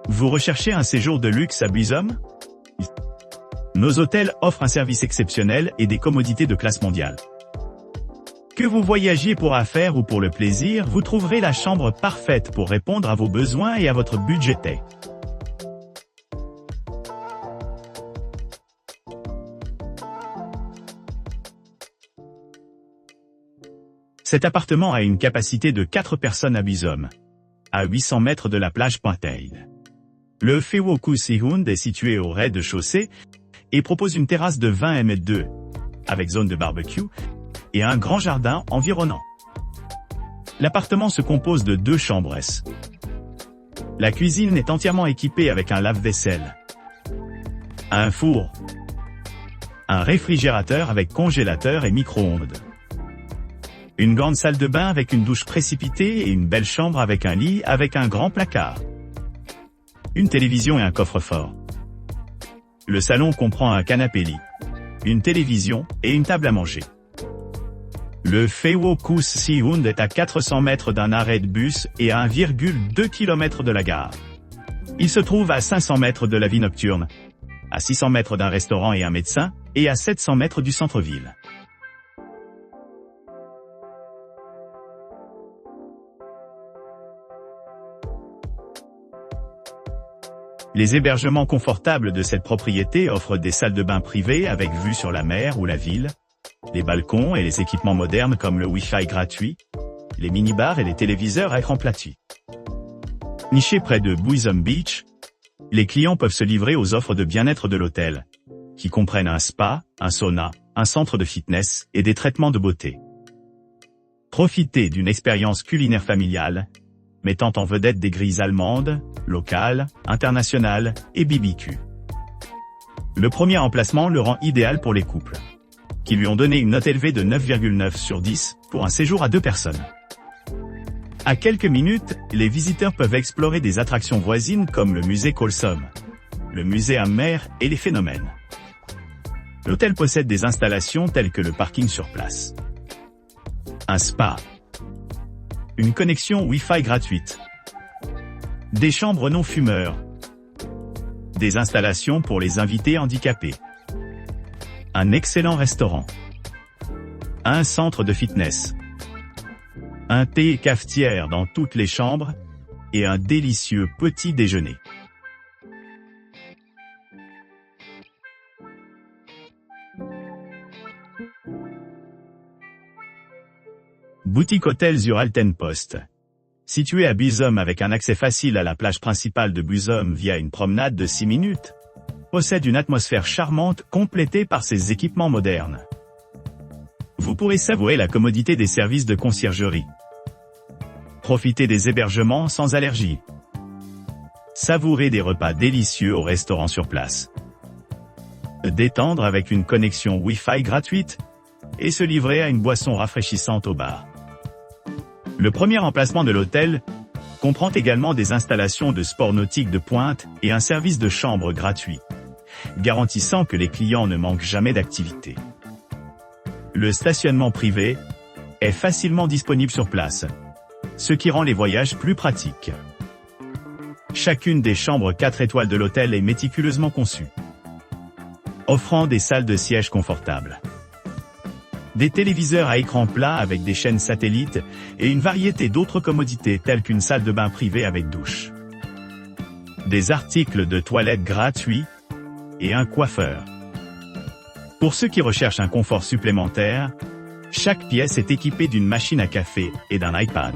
Vous recherchez un séjour de luxe à Busom? Nos hôtels offrent un service exceptionnel et des commodités de classe mondiale. Que vous voyagiez pour affaires ou pour le plaisir, vous trouverez la chambre parfaite pour répondre à vos besoins et à votre budget. Cet appartement a une capacité de 4 personnes à Busom, à 800 mètres de la plage Pointe-Aide. Le Fewoku Seahund est situé au rez-de-chaussée et propose une terrasse de 20 m², avec zone de barbecue, et un grand jardin environnant. L'appartement se compose de 2 chambres. La cuisine est entièrement équipée avec un lave-vaisselle, un four, un réfrigérateur avec congélateur et micro-ondes, une grande salle de bain avec une douche précipitée et une belle chambre avec un lit avec un grand placard, une télévision et un coffre-fort. Le salon comprend un canapé-lit, une télévision et une table à manger. Le Fewoku Seahund est à 400 mètres d'un arrêt de bus et à 1,2 km de la gare. Il se trouve à 500 mètres de la vie nocturne, à 600 mètres d'un restaurant et un médecin, et à 700 mètres du centre-ville. Les hébergements confortables de cette propriété offrent des salles de bain privées avec vue sur la mer ou la ville, les balcons et les équipements modernes comme le Wi-Fi gratuit, les minibars et les téléviseurs à écran plati. Nichés près de Busom Beach, les clients peuvent se livrer aux offres de bien-être de l'hôtel, qui comprennent un spa, un sauna, un centre de fitness et des traitements de beauté. Profitez d'une expérience culinaire familiale, mettant en vedette des grilles allemandes, locales, internationales et BBQ. Le premier emplacement le rend idéal pour les couples, qui lui ont donné une note élevée de 9,9 sur 10 pour un séjour à 2 personnes. À quelques minutes, les visiteurs peuvent explorer des attractions voisines comme le musée Colsom, le musée Hammer et les phénomènes. L'hôtel possède des installations telles que le parking sur place, un spa, une connexion Wi-Fi gratuite, des chambres non fumeurs, des installations pour les invités handicapés, un excellent restaurant, un centre de fitness, un thé et cafetière dans toutes les chambres, et un délicieux petit déjeuner. Boutique Hôtel Zuralten Post. Situé à Busom avec un accès facile à la plage principale de Busom via une promenade de 6 minutes, possède une atmosphère charmante complétée par ses équipements modernes. Vous pourrez savourer la commodité des services de conciergerie. Profitez des hébergements sans allergie. Savourer des repas délicieux au restaurant sur place. Détendre avec une connexion Wi-Fi gratuite et se livrer à une boisson rafraîchissante au bar. Le premier emplacement de l'hôtel comprend également des installations de sport nautique de pointe et un service de chambre gratuit, garantissant que les clients ne manquent jamais d'activité. Le stationnement privé est facilement disponible sur place, ce qui rend les voyages plus pratiques. Chacune des chambres 4 étoiles de l'hôtel est méticuleusement conçue, offrant des salles de siège confortables, des téléviseurs à écran plat avec des chaînes satellites et une variété d'autres commodités telles qu'une salle de bain privée avec douche, des articles de toilette gratuits et un coiffeur. Pour ceux qui recherchent un confort supplémentaire, chaque pièce est équipée d'une machine à café et d'un iPad.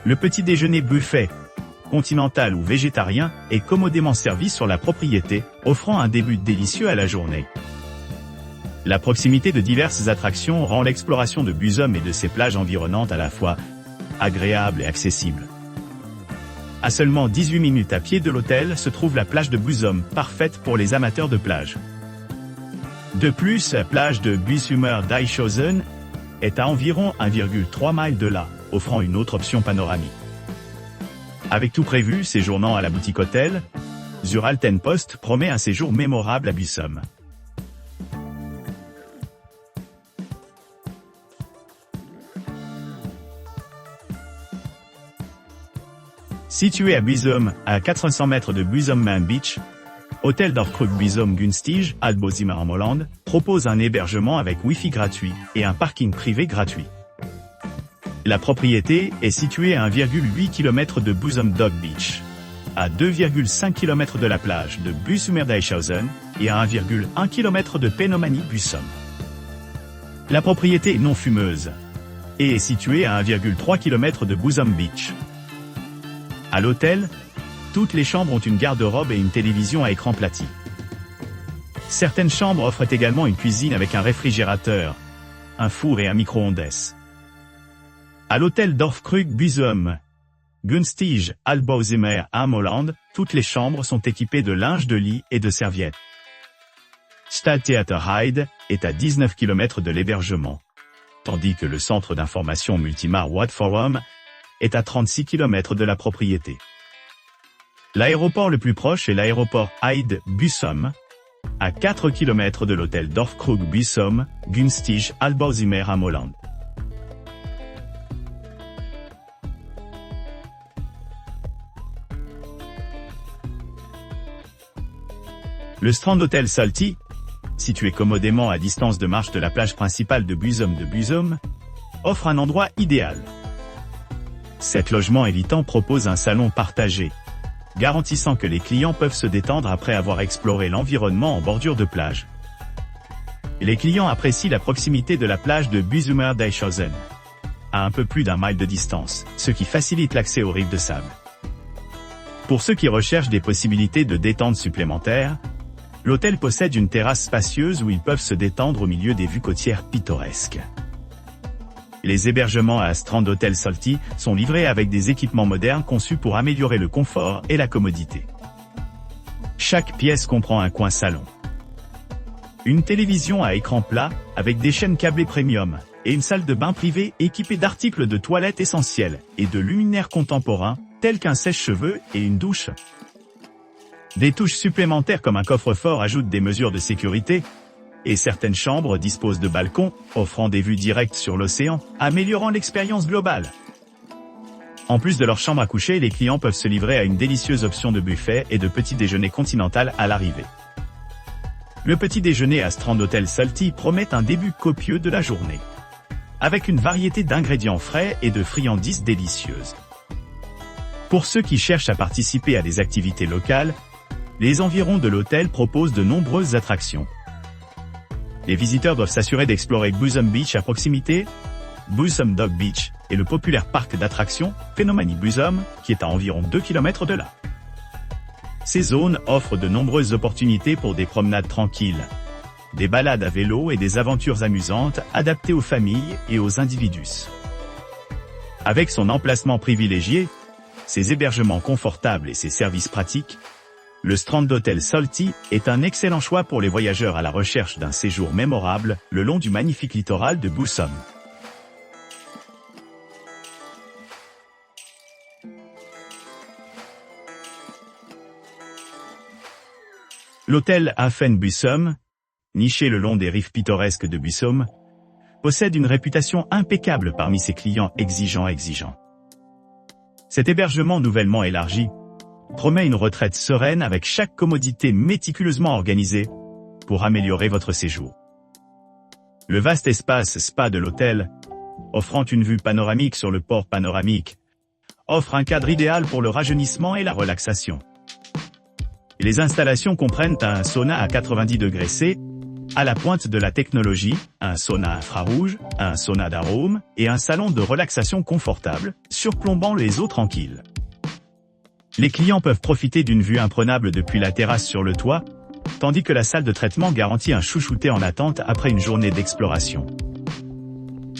Le petit déjeuner buffet, continental ou végétarien, est commodément servi sur la propriété, offrant un début délicieux à la journée. La proximité de diverses attractions rend l'exploration de Busom et de ses plages environnantes à la fois agréable et accessible. À seulement 18 minutes à pied de l'hôtel se trouve la plage de Busom, parfaite pour les amateurs de plage. De plus, la plage de Busumer Deichhausen est à environ 1,3 miles de là, offrant une autre option panoramique. Avec tout prévu séjournant à la boutique hôtel, Zuralten Post promet un séjour mémorable à Busom. Situé à Büsum, à 400 mètres de Büsum Main Beach, Hôtel Dorfkrug Büsum Günstig, Albozimmer en Holland, propose un hébergement avec Wi-Fi gratuit et un parking privé gratuit. La propriété est située à 1,8 km de Büsum Dog Beach, à 2,5 km de la plage de Büsumer Deichhausen et à 1,1 km de Penomani Büsum. La propriété est non fumeuse et est située à 1,3 km de Büsum Beach. À l'hôtel, toutes les chambres ont une garde-robe et une télévision à écran plati. Certaines chambres offrent également une cuisine avec un réfrigérateur, un four et un micro-ondes. À l'hôtel Dorfkrug Büsum Günstig, Albozimmer am Holland, toutes les chambres sont équipées de linge de lit et de serviettes. Stadttheater Heide est à 19 km de l'hébergement, tandis que le centre d'information Multimar Watt Forum est à 36 km de la propriété. L'aéroport le plus proche est l'aéroport Heide Büsum, à 4 km de l'hôtel Dorfkrug Büsum Günstig, Albozimmer am Holland. Le Strand Hotel Salty, situé commodément à distance de marche de la plage principale de Büsum, offre un endroit idéal. Cet logement évitant propose un salon partagé, garantissant que les clients peuvent se détendre après avoir exploré l'environnement en bordure de plage. Les clients apprécient la proximité de la plage de Büsumer Deichhausen, à un peu plus d'1 mile de distance, ce qui facilite l'accès aux rives de sable. Pour ceux qui recherchent des possibilités de détente supplémentaires, l'hôtel possède une terrasse spacieuse où ils peuvent se détendre au milieu des vues côtières pittoresques. Les hébergements à Strand Hotel Salty sont livrés avec des équipements modernes conçus pour améliorer le confort et la commodité. Chaque pièce comprend un coin salon, une télévision à écran plat avec des chaînes câblées premium et une salle de bain privée équipée d'articles de toilette essentiels et de luminaires contemporains tels qu'un sèche-cheveux et une douche. Des touches supplémentaires comme un coffre-fort ajoutent des mesures de sécurité, et certaines chambres disposent de balcons, offrant des vues directes sur l'océan, améliorant l'expérience globale. En plus de leur chambre à coucher, les clients peuvent se livrer à une délicieuse option de buffet et de petit déjeuner continental à l'arrivée. Le petit déjeuner à Strand Hotel Salty promet un début copieux de la journée, avec une variété d'ingrédients frais et de friandises délicieuses. Pour ceux qui cherchent à participer à des activités locales, les environs de l'hôtel proposent de nombreuses attractions. Les visiteurs doivent s'assurer d'explorer Büsum Beach à proximité, Büsum Dog Beach et le populaire parc d'attractions Penomani Büsum, qui est à environ 2 km de là. Ces zones offrent de nombreuses opportunités pour des promenades tranquilles, des balades à vélo et des aventures amusantes adaptées aux familles et aux individus. Avec son emplacement privilégié, ses hébergements confortables et ses services pratiques, le Strand Hotel Salty est un excellent choix pour les voyageurs à la recherche d'un séjour mémorable le long du magnifique littoral de Büsum. L'hôtel Hafen Büsum, niché le long des rives pittoresques de Büsum, possède une réputation impeccable parmi ses clients exigeants. Cet hébergement nouvellement élargi promet une retraite sereine avec chaque commodité méticuleusement organisée pour améliorer votre séjour. Le vaste espace spa de l'hôtel, offrant une vue panoramique sur le port panoramique, offre un cadre idéal pour le rajeunissement et la relaxation. Les installations comprennent un sauna à 90 degrés C, à la pointe de la technologie, un sauna infrarouge, un sauna d'arôme et un salon de relaxation confortable, surplombant les eaux tranquilles. Les clients peuvent profiter d'une vue imprenable depuis la terrasse sur le toit, tandis que la salle de traitement garantit un chouchouté en attente après une journée d'exploration.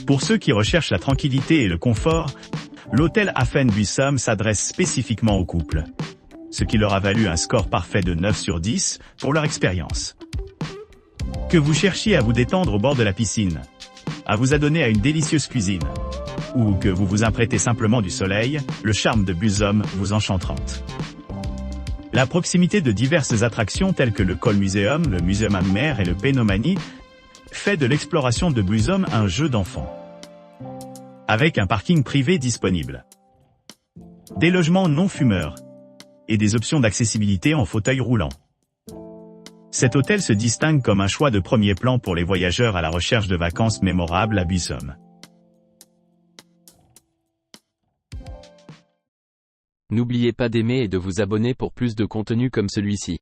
Pour ceux qui recherchent la tranquillité et le confort, l'hôtel Hafen Büsum s'adresse spécifiquement aux couples, ce qui leur a valu un score parfait de 9 sur 10 pour leur expérience. Que vous cherchiez à vous détendre au bord de la piscine, à vous adonner à une délicieuse cuisine, ou que vous vous apprêtez simplement du soleil, le charme de Büsum vous enchantera. La proximité de diverses attractions telles que le Kohlmuseum, le Museum am Meer et le Penomani fait de l'exploration de Büsum un jeu d'enfant, avec un parking privé disponible. des logements non fumeurs et des options d'accessibilité en fauteuil roulant. Cet hôtel se distingue comme un choix de premier plan pour les voyageurs à la recherche de vacances mémorables à Busom. N'oubliez pas d'aimer et de vous abonner pour plus de contenu comme celui-ci.